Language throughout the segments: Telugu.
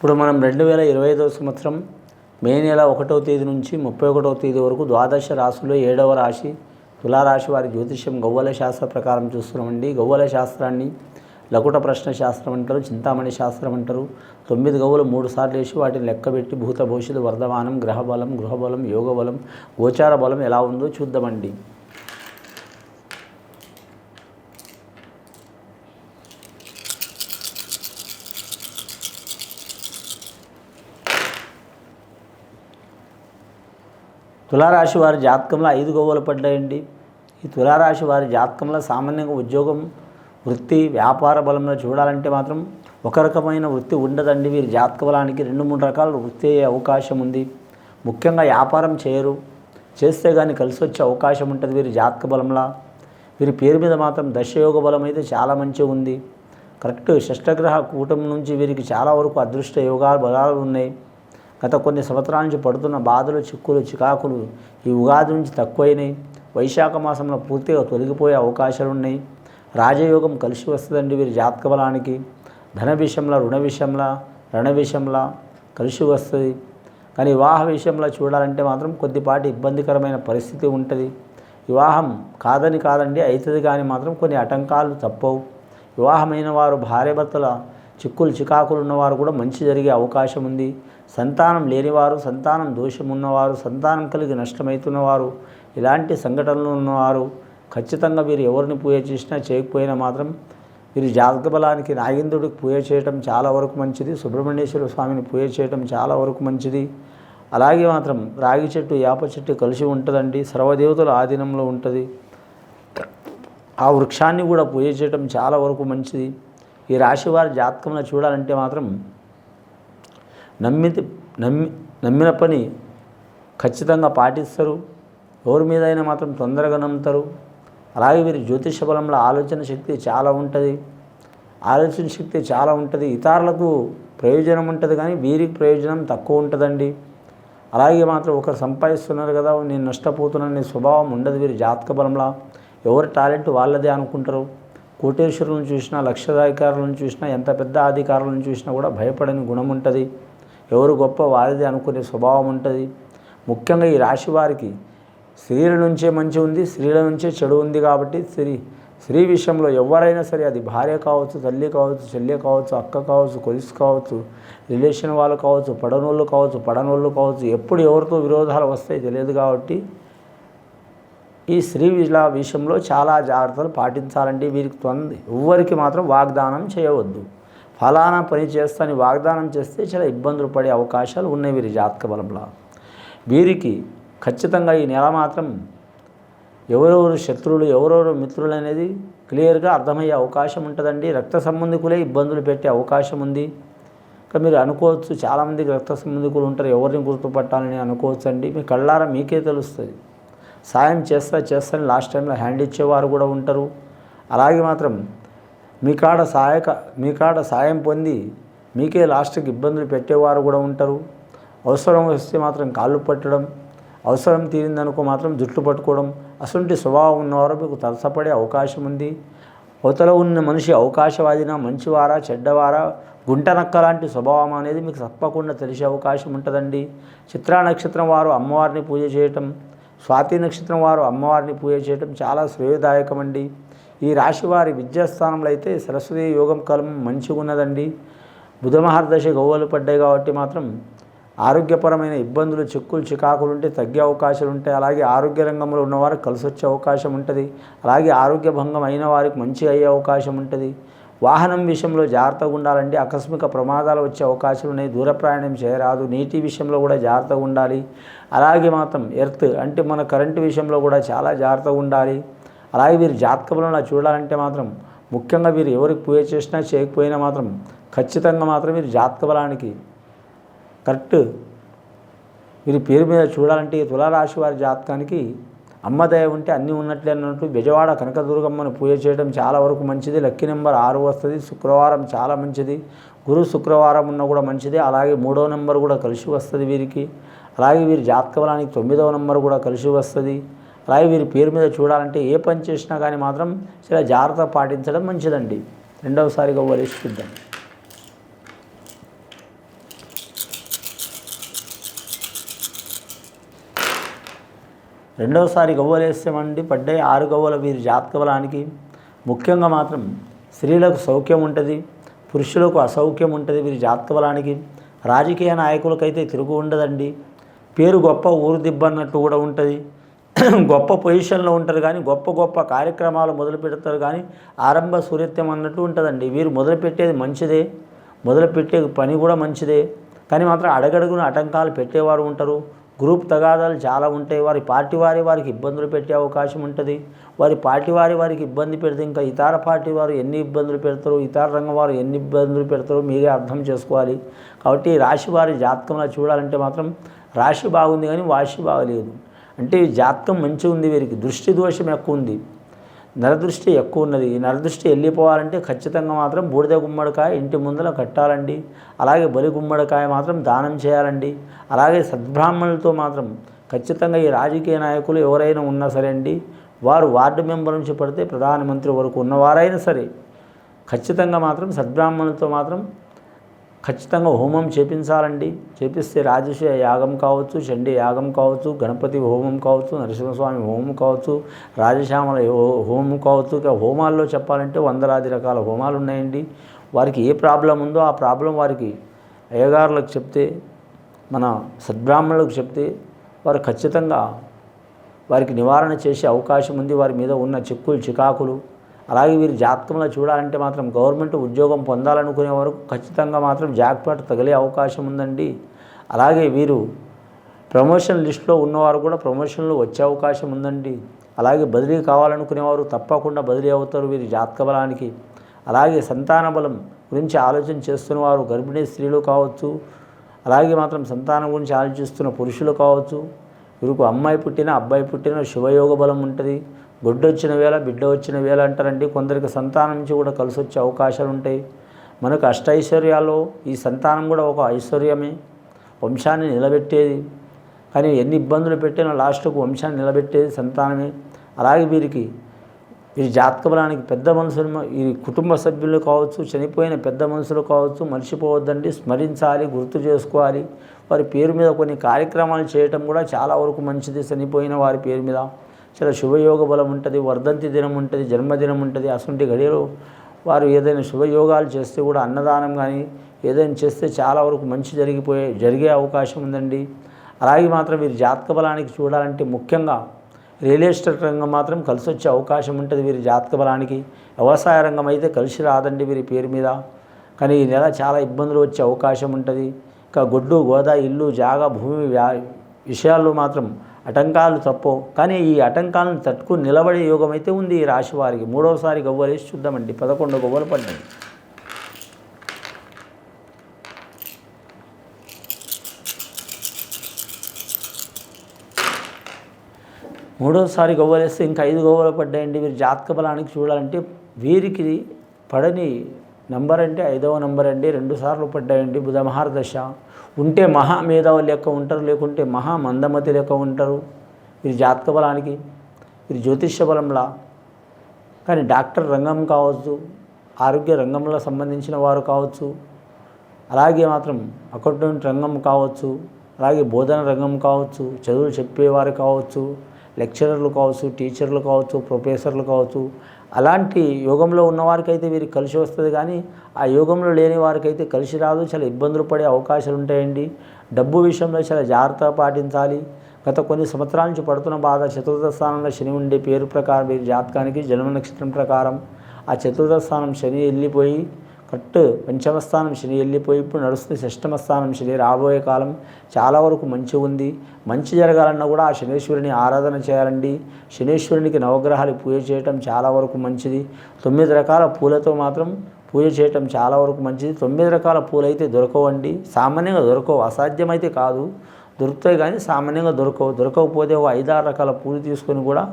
ఇప్పుడు మనం 2025వ సంవత్సరం మే నెల 1వ తేదీ నుంచి 31వ తేదీ వరకు ద్వాదశ రాశుల్లో 7వ రాశి తులారాశి వారి జ్యోతిష్యం గవ్వల శాస్త్ర ప్రకారం చూస్తున్నామండి. గవ్వల శాస్త్రాన్ని లకుట ప్రశ్న శాస్త్రం అంటారు, చింతామణి శాస్త్రం అంటారు. 9 గవ్వలు 3 సార్లు వేసి వాటిని లెక్కబెట్టి భూత భవిష్యత్తు వర్ధమానం గ్రహబలం, గృహబలం, యోగబలం, గోచార బలం ఎలా ఉందో చూద్దామండి. తులారాశి వారి జాతకంలో 5 గవ్వలు పడ్డాయండి. ఈ తులారాశి వారి జాతకంలో సామాన్యంగా ఉద్యోగం, వృత్తి, వ్యాపార బలంలో చూడాలంటే మాత్రం ఒక రకమైన వృత్తి ఉండదండి. వీరి జాతక బలానికి 2-3 రకాల వృత్తి అయ్యే అవకాశం ఉంది. ముఖ్యంగా వ్యాపారం చేయరు, చేస్తే కానీ కలిసి వచ్చే అవకాశం ఉంటుంది వీరి జాతక బలంలా. వీరి పేరు మీద మాత్రం దశయోగ బలం అయితే చాలా మంచిగా ఉంది. కరెక్ట్ షష్టగ్రహ కూటమి నుంచి వీరికి చాలా వరకు అదృష్ట యోగాలు బలాలు ఉన్నాయి. గత కొన్ని సంవత్సరాల నుంచి పడుతున్న బాధలు, చిక్కులు, చికాకులు ఈ ఉగాది నుంచి తక్కువైనాయి. వైశాఖ మాసంలో పూర్తిగా తొలగిపోయే అవకాశాలు ఉన్నాయి. రాజయోగం కలిసి వస్తుందండి వీరి జాతక బలానికి. ధన విషయంలో, రుణ విషయంలో, రణ విషయంలో కలిసి వస్తుంది. కానీ వివాహ విషయంలో చూడాలంటే మాత్రం కొద్దిపాటి ఇబ్బందికరమైన పరిస్థితి ఉంటుంది. వివాహం కాదండి అవుతుంది, కానీ మాత్రం కొన్ని ఆటంకాలు తప్పవు. వివాహమైన వారు భార్యాభర్తల చిక్కులు చికాకులు ఉన్నవారు కూడా మంచి జరిగే అవకాశం ఉంది. సంతానం లేనివారు, సంతానం దోషం ఉన్నవారు, సంతానం కలిగి నష్టమవుతున్నవారు, ఇలాంటి సంఘటనలు ఉన్నవారు ఖచ్చితంగా వీరు ఎవరిని పూజ చేసినా చేయకపోయినా మాత్రం వీరి జాతక బలానికి నాగేంద్రుడికి పూజ చేయటం చాలా వరకు మంచిది. సుబ్రహ్మణ్యేశ్వర స్వామిని పూజ చేయటం చాలా వరకు మంచిది. అలాగే మాత్రం రాగి చెట్టు, యాప చెట్టు కలిసి ఉంటుందండి. సర్వదేవతల ఆధీనంలో ఉంటుంది. ఆ వృక్షాన్ని కూడా పూజ చేయటం చాలా వరకు మంచిది. ఈ రాశివారి జాతకంలో చూడాలంటే మాత్రం నమ్మిన పని ఖచ్చితంగా పాటిస్తారు. ఎవరి మీద అయినా మాత్రం తొందరగా నమ్ముతారు. అలాగే వీరి జ్యోతిష బలంలో ఆలోచన శక్తి చాలా ఉంటుంది. ఇతరులకు ప్రయోజనం ఉంటుంది, కానీ వీరికి ప్రయోజనం తక్కువ ఉంటుందండి. అలాగే మాత్రం ఒకరు సంపాదిస్తున్నారు కదా నేను నష్టపోతున్నాను స్వభావం ఉండదు వీరి జాతక బలంలో. ఎవరి టాలెంట్ వాళ్ళదే అనుకుంటారు. కోటేశ్వరులను చూసినా, లక్షాధికారులను చూసినా, ఎంత పెద్ద అధికారులను చూసినా కూడా భయపడని గుణం ఉంటుంది. ఎవరు గొప్ప వారిదే అనుకునే స్వభావం ఉంటుంది. ముఖ్యంగా ఈ రాశి వారికి స్త్రీల నుంచే మంచి ఉంది, స్త్రీల నుంచే చెడు ఉంది. కాబట్టి స్త్రీ విషయంలో ఎవరైనా సరే, అది భార్య కావచ్చు, తల్లి కావచ్చు, చెల్లి కావచ్చు, అక్క కావచ్చు, కొలిసి కావచ్చు, రిలేషన్ వాళ్ళు కావచ్చు, పడనోళ్ళు కావచ్చు, ఎప్పుడు ఎవరితో విరోధాలు వస్తాయి తెలియదు. కాబట్టి ఈ స్త్రీ విషయంలో చాలా జాగ్రత్తలు పాటించాలండి. వీరికి ఎవ్వరికి మాత్రం వాగ్దానం చేయవద్దు. ఫలానా పని చేస్తాని వాగ్దానం చేస్తే చాలా ఇబ్బందులు పడే అవకాశాలు ఉన్నాయి వీరి జాతక బలంలో. వీరికి ఖచ్చితంగా ఈ నెల మాత్రం ఎవరెవరు శత్రువులు, ఎవరెవరు మిత్రులు అనేది క్లియర్గా అర్థమయ్యే అవకాశం ఉంటుందండి. రక్త సంబంధికులే ఇబ్బందులు పెట్టే అవకాశం ఉంది. ఇంకా మీరు అనుకోవచ్చు, చాలామందికి రక్త సంబంధికులు ఉంటారు, ఎవరిని గుర్తుపట్టాలని అనుకోవచ్చు అండి. మీ కళ్ళారా మీకే తెలుస్తుంది. సాయం చేస్తాను లాస్ట్ టైంలో హ్యాండ్ ఇచ్చేవారు కూడా ఉంటారు. అలాగే మాత్రం మీ కాడ సాయం పొంది మీకే లాస్ట్కి ఇబ్బందులు పెట్టేవారు కూడా ఉంటారు. అవసరం వస్తే మాత్రం కాళ్ళు పట్టడం, అవసరం తీరిందనుకో మాత్రం జుట్టు పట్టుకోవడం, అసలు స్వభావం ఉన్నవారు మీకు తరసపడే అవకాశం ఉంది. అవతల ఉన్న మనిషి అవకాశవాదినా, మంచివారా, చెడ్డవారా, గుంటనక్క లాంటి స్వభావం అనేది మీకు తప్పకుండా తెలిసే అవకాశం ఉంటుందండి. చిత్రా నక్షత్రం వారు అమ్మవారిని పూజ చేయటం, స్వాతి నక్షత్రం వారు అమ్మవారిని పూజ చేయటం చాలా శ్రేయదాయకం అండి. ఈ రాశి వారి విద్యాస్థానంలో అయితే సరస్వతి యోగం కాలం మంచిగా ఉన్నదండి. బుధ మహర్దశ గవ్వలు పడ్డాయి కాబట్టి మాత్రం ఆరోగ్యపరమైన ఇబ్బందులు, చిక్కులు, చికాకులు ఉంటే తగ్గే అవకాశాలు ఉంటాయి. అలాగే ఆరోగ్య రంగంలో ఉన్నవారికి కలిసి వచ్చే అవకాశం ఉంటుంది. అలాగే ఆరోగ్య భంగం అయిన వారికి మంచి అయ్యే అవకాశం ఉంటుంది. వాహనం విషయంలో జాగ్రత్తగా ఉండాలండి. ఆకస్మిక ప్రమాదాలు వచ్చే అవకాశాలు ఉన్నాయి. దూర ప్రయాణం చేయరాదు. నీటి విషయంలో కూడా జాగ్రత్తగా ఉండాలి. అలాగే మాత్రం ఎర్త్ అంటే మన కరెంటు విషయంలో కూడా చాలా జాగ్రత్తగా ఉండాలి. అలాగే వీరి జాతక బలంలో చూడాలంటే మాత్రం ముఖ్యంగా వీరు ఎవరికి పూజ చేసినా చేయకపోయినా మాత్రం ఖచ్చితంగా మాత్రం వీరి జాతక బలానికి కరెక్ట్ వీరి పేరు మీద చూడాలంటే తులారాశి వారి జాతకానికి అమ్మదయ ఉంటే అన్నీ ఉన్నట్లే అన్నట్టు బెజవాడ కనకదుర్గమ్మను పూజ చేయడం చాలా వరకు మంచిది. లక్కీ నెంబర్ 6 వస్తుంది. శుక్రవారం చాలా మంచిది. గురు శుక్రవారం ఉన్న కూడా మంచిది. అలాగే 3వ నెంబర్ కూడా కలిసి వస్తుంది వీరికి. అలాగే వీరి జాతక బలానికి 9వ నెంబర్ కూడా కలిసి వస్తుంది. అలాగే వీరి పేరు మీద చూడాలంటే ఏ పని చేసినా కానీ మాత్రం చాలా జాగ్రత్త పాటించడం మంచిదండి. రెండవసారిగా వరిష్టిద్దాం. రెండోసారి గవ్వలేస్తామండి పడ్డాయి 6 గవ్వల వీరి జాతక బలానికి. ముఖ్యంగా మాత్రం స్త్రీలకు సౌఖ్యం ఉంటుంది, పురుషులకు అసౌఖ్యం ఉంటుంది వీరి జాతక బలానికి. రాజకీయ నాయకులకైతే తిరుగు ఉండదండి. పేరు గొప్ప ఊరు దిబ్బన్నట్టు కూడా ఉంటుంది. గొప్ప పొజిషన్లో ఉంటారు కానీ గొప్ప గొప్ప కార్యక్రమాలు మొదలు పెడతారు కానీ ఆరంభ సూర్యత్వం అన్నట్టు ఉంటుందండి. వీరు మొదలుపెట్టేది మంచిదే, మొదలుపెట్టే పని కూడా మంచిదే, కానీ మాత్రం అడగడుగున ఆటంకాలు పెట్టేవారు ఉంటారు. గ్రూప్ తగాదాలు చాలా ఉంటాయి. వారి పార్టీ వారికి ఇబ్బందులు పెట్టే అవకాశం ఉంటుంది. వారి పార్టీ వారికి ఇబ్బంది పెడితే ఇంకా ఇతర పార్టీ వారు ఎన్ని ఇబ్బందులు పెడతారో, ఇతర రంగం వారు ఎన్ని ఇబ్బందులు పెడతారో మీరే అర్థం చేసుకోవాలి. కాబట్టి రాశి వారి జాతకంలో చూడాలంటే మాత్రం రాశి బాగుంది కానీ వాశి బాగలేదు. అంటే జాతకం మంచిగా ఉంది, వీరికి దృష్టి దోషం ఎక్కువ ఉంది, నరదృష్టి ఎక్కువ ఉన్నది. ఈ నరదృష్టి వెళ్ళిపోవాలంటే ఖచ్చితంగా మాత్రం బూడిద గుమ్మడికాయ ఇంటి ముందర కట్టాలండి. అలాగే బలి గుమ్మడికాయ మాత్రం దానం చేయాలండి. అలాగే సద్బ్రాహ్మణులతో మాత్రం ఖచ్చితంగా ఈ రాజకీయ నాయకులు ఎవరైనా ఉన్నా సరే అండి, వారు వార్డు మెంబర్ నుంచి పడితే ప్రధానమంత్రి వరకు ఉన్నవారైనా సరే ఖచ్చితంగా మాత్రం సద్బ్రాహ్మణులతో మాత్రం ఖచ్చితంగా హోమం చేపించాలండి. చేపిస్తే రాజశ్వ యాగం కావచ్చు, చండీ యాగం కావచ్చు, గణపతి హోమం కావచ్చు, నరసింహస్వామి హోమం కావచ్చు, రాజశ్యామల హోమం కావచ్చు. ఇక హోమాల్లో చెప్పాలంటే వందలాది రకాల హోమాలు ఉన్నాయండి. వారికి ఏ ప్రాబ్లం ఉందో ఆ ప్రాబ్లం వారికి అయ్యగారులకు చెప్తే, మన సద్బ్రాహ్మణులకు చెప్తే వారు ఖచ్చితంగా వారికి నివారణ చేసే అవకాశం ఉంది. వారి మీద ఉన్న చిక్కులు చికాకులు. అలాగే వీరి జాతకంలో చూడాలంటే మాత్రం గవర్నమెంట్ ఉద్యోగం పొందాలనుకునే వరకు ఖచ్చితంగా మాత్రం జాక్పాట్ తగిలే అవకాశం ఉందండి. అలాగే వీరు ప్రమోషన్ లిస్టులో ఉన్నవారు కూడా ప్రమోషన్లు వచ్చే అవకాశం ఉందండి. అలాగే బదిలీ కావాలనుకునేవారు తప్పకుండా బదిలీ అవుతారు వీరి జాతక బలానికి. అలాగే సంతాన బలం గురించి ఆలోచన చేస్తున్నవారు గర్భిణీ స్త్రీలు కావచ్చు, అలాగే మాత్రం సంతానం గురించి ఆలోచిస్తున్న పురుషులు కావచ్చు, వీరికి అమ్మాయి పుట్టిన అబ్బాయి పుట్టిన శుభయోగ బలం ఉంటుంది. గుడ్డొచ్చిన వేళ బిడ్డ వచ్చిన వేళ అంటారండి. కొందరికి సంతానం నుంచి కూడా కలిసి వచ్చే అవకాశాలు ఉంటాయి. మనకు అష్టైశ్వర్యాల్లో ఈ సంతానం కూడా ఒక ఐశ్వర్యమే, వంశాన్ని నిలబెట్టేది. కానీ ఎన్ని ఇబ్బందులు పెట్టినా లాస్ట్కు వంశాన్ని నిలబెట్టేది సంతానమే. అలాగే వీరి జాతక బలానికి పెద్ద మనుషులు, ఈ కుటుంబ సభ్యులు కావచ్చు, చనిపోయిన పెద్ద మనుషులు కావచ్చు, మర్చిపోవద్దండి, స్మరించాలి, గుర్తు చేసుకోవాలి. వారి పేరు మీద కొన్ని కార్యక్రమాలు చేయటం కూడా చాలా వరకు మంచిది. చనిపోయిన వారి పేరు మీద చాలా శుభయోగ బలం ఉంటుంది, వర్ధంతి దినం ఉంటుంది, జన్మదినం ఉంటుంది. అసంటి గడియలో వారు ఏదైనా శుభయోగాలు చేస్తే కూడా అన్నదానం కానీ ఏదైనా చేస్తే చాలా వరకు మంచి జరిగే అవకాశం ఉందండి. అలాగే మాత్రం వీరి జాతక బలానికి చూడాలంటే ముఖ్యంగా రియల్ ఎస్టేట్ రంగం మాత్రం కలిసి వచ్చే అవకాశం ఉంటుంది వీరి జాతక బలానికి. వ్యవసాయ రంగం అయితే కలిసి రాదండి వీరి పేరు మీద. కానీ ఈ నెల చాలా ఇబ్బందులు వచ్చే అవకాశం ఉంటుంది. ఇంకా గొడ్డు గోదా ఇల్లు జాగా భూమి విషయాల్లో మాత్రం ఆటంకాలు తప్పవు. కానీ ఈ ఆటంకాలను తట్టుకుని నిలబడే యోగం అయితే ఉంది ఈ రాశి వారికి. మూడవసారి గవ్వలేసి చూద్దామండి. 11 గవ్వలు పడ్డాయి. మూడోసారి గవ్వలేస్తే ఇంకా 5 గవ్వలు పడ్డాయండి. వీరి జాతక బలానికి చూడాలంటే వీరికి పడని నంబర్ అంటే 5వ నంబర్ అండి. 2 సార్లు పడ్డాయండి. బుధ మహారదశ ఉంటే మహా మేధావులు లెక్క ఉంటారు, లేకుంటే మహా మందమతి లెక్క ఉంటారు వీరి జాతక బలానికి. వీరి జ్యోతిష్య బలంలా కానీ డాక్టర్ రంగం కావచ్చు, ఆరోగ్య రంగంలో సంబంధించిన వారు కావచ్చు, అలాగే మాత్రం అకౌంటెంట్ రంగం కావచ్చు, అలాగే బోధన రంగం కావచ్చు, చదువులు చెప్పేవారు కావచ్చు, లెక్చరర్లు కావచ్చు, టీచర్లు కావచ్చు, ప్రొఫెసర్లు కావచ్చు. అలాంటి యోగంలో ఉన్నవారికైతే వీరికి కలిసి వస్తుంది. కానీ ఆ యోగంలో లేని వారికైతే కలిసి రాదు. చాలా ఇబ్బందులు పడే అవకాశాలు ఉంటాయండి. డబ్బు విషయంలో చాలా జాగ్రత్త పాటించాలి. గత కొన్ని సంవత్సరాల నుంచి పడుతున్న బాధ, చతుర్థ స్థానంలో శని ఉండే పేరు ప్రకారం వీరి జాతకానికి జన్మ నక్షత్రం ప్రకారం ఆ చతుర్థ స్థానం శని వెళ్ళిపోయి పంచమ స్థానం శని వెళ్ళిపోయి ఇప్పుడు నడుస్తుంది షష్టమ స్థానం శని. రాబోయే కాలం చాలా వరకు మంచి ఉంది. మంచి జరగాలన్నా కూడా ఆ శనీశ్వరుని ఆరాధన చేయాలండి. శనీశ్వరునికి నవగ్రహాలు పూజ చేయటం చాలా వరకు మంచిది. 9 రకాల పూలతో మాత్రం పూజ చేయటం చాలా వరకు మంచిది. 9 రకాల పూలు అయితే దొరకవండి, సామాన్యంగా దొరకవు, అసాధ్యమైతే కాదు, దొరుకుతాయి కానీ సామాన్యంగా దొరకకపోతే ఒక 5-6 రకాల పూలు తీసుకొని కూడా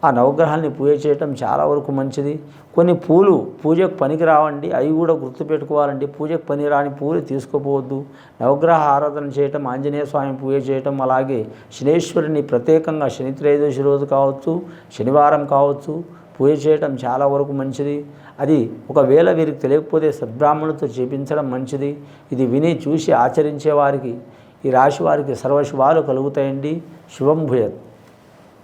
ఆ నవగ్రహాన్ని పూజ చేయటం చాలా వరకు మంచిది. కొన్ని పూలు పూజకు పనికి రావండి, అవి కూడా గుర్తుపెట్టుకోవాలండి. పూజకు పనిరాని పూలు తీసుకోపోవద్దు. నవగ్రహ ఆరాధన చేయటం, ఆంజనేయ స్వామి పూజ చేయటం, అలాగే శనీశ్వరుని ప్రత్యేకంగా శని త్రయోదశి రోజు కావచ్చు, శనివారం కావచ్చు పూజ చేయటం చాలా వరకు మంచిది. అది ఒకవేళ వీరికి తెలియకపోతే సద్బ్రాహ్మణులతో చేపించడం మంచిది. ఇది విని చూసి ఆచరించే వారికి ఈ రాశి వారికి సర్వశుభాలు కలుగుతాయండి. శుభం భూయత్.